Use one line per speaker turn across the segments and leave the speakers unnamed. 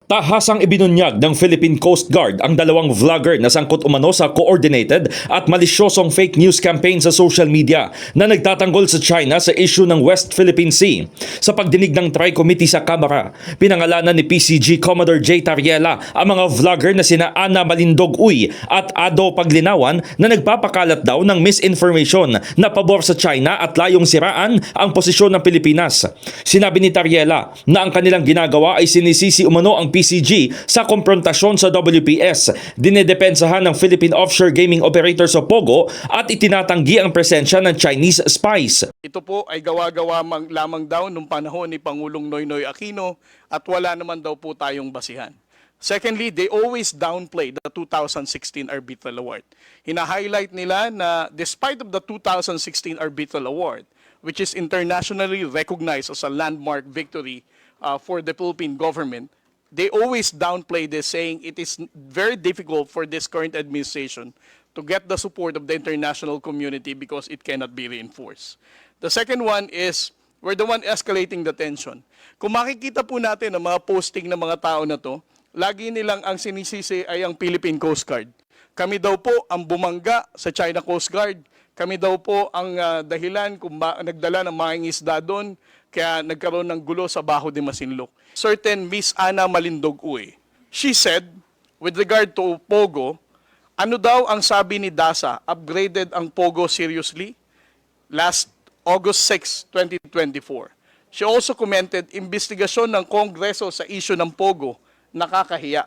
Tahasang ibinunyag ng Philippine Coast Guard ang dalawang vlogger na sangkot umano sa coordinated at malisyosong fake news campaign sa social media na nagtatanggol sa China sa issue ng West Philippine Sea. Sa pagdinig ng Tri-Committee sa Kamara, pinangalanan ni PCG Commodore J. Tariela ang mga vlogger na sina Ana Malindog Uy at Ado Paglinawan na nagpapakalat daw ng misinformation na pabor sa China at layong siraan ang posisyon ng Pilipinas. Sinabi ni Tariela na ang kanilang ginagawa ay sinisisi umano ang PCG sa komprontasyon sa WPS, dinedepensahan ng Philippine Offshore Gaming Operator sa Pogo at itinatanggi ang presensya ng Chinese spies.
Ito po ay gawa-gawa lamang daw nung panahon ni Pangulong Noynoy Aquino at wala naman daw po tayong basihan. Secondly, they always downplay the 2016 Arbitral Award. Hina-highlight nila na despite of the 2016 Arbitral Award, which is internationally recognized as a landmark victory for the Philippine government, they always downplay this, saying it is very difficult for this current administration to get the support of the international community because it cannot be reinforced. The second one is, we're the one escalating the tension. Kung makikita po natin ang mga posting ng mga tao na to, lagi nilang ang sinisisi ay ang Philippine Coast Guard. Kami daw po ang bumangga sa China Coast Guard. Kami daw po ang dahilan kung nagdala ng mga isda doon, kaya nagkaroon ng gulo sa Baho de Masinloc. Certain Miss Ana Malindog Uy, she said, with regard to Pogo, ano daw ang sabi ni DASA, upgraded ang Pogo seriously? Last August 6, 2024. She also commented, investigasyon ng Kongreso sa issue ng Pogo, nakakahiya.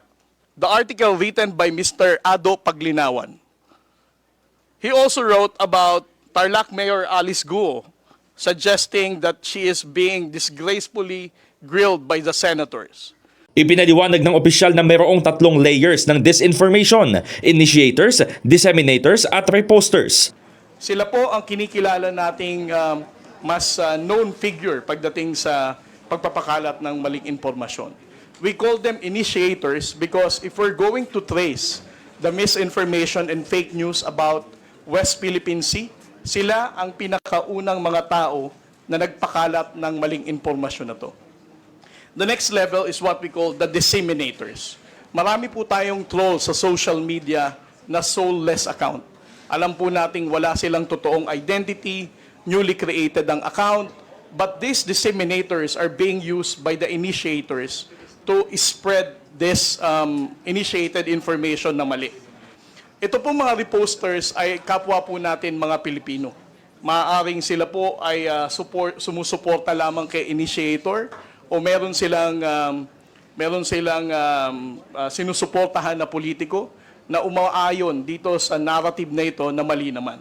The article written by Mr. Ado Paglinawan. He also wrote about Tarlac Mayor Alice Guo, suggesting that she is being disgracefully grilled by the senators.
Ipinaliwanag ng opisyal na mayroong tatlong layers ng disinformation: initiators, disseminators at reposters.
Sila po ang kinikilala nating mas known figure pagdating sa pagpapakalat ng maling impormasyon. We call them initiators because if we're going to trace the misinformation and fake news about West Philippine Sea, sila ang pinakaunang mga tao na nagpakalat ng maling impormasyon na to. The next level is what we call the disseminators. Marami po tayong trolls sa social media na soulless account. Alam po nating wala silang totoong identity, newly created ang account, but these disseminators are being used by the initiators to spread this initiated information na mali. Ito po mga reposters ay kapwa po natin mga Pilipino. Maaaring sila po ay sumusuporta lamang kay initiator o meron silang sinusuportahan na politiko na umaayon dito sa narrative na ito na mali naman.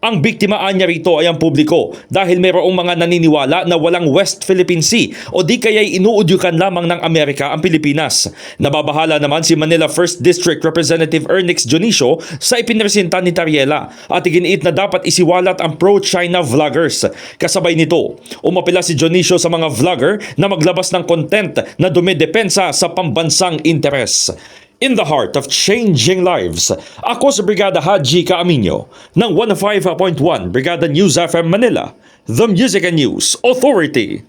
Ang biktimaan niya rito ay ang publiko dahil mayroong mga naniniwala na walang West Philippine Sea o di kaya'y inuudyukan lamang ng Amerika ang Pilipinas. Nababahala naman si Manila 1st District Representative Ernix Dionisio sa ipinresenta ni Tariela at iginiit na dapat isiwalat ang pro-China vloggers. Kasabay nito, umapela si Dionisio sa mga vlogger na maglabas ng content na dumidepensa sa pambansang interes. In the heart of changing lives, ako si Brigada Haji Caaminio ng 105.1 Brigada News FM Manila, the Music and News Authority.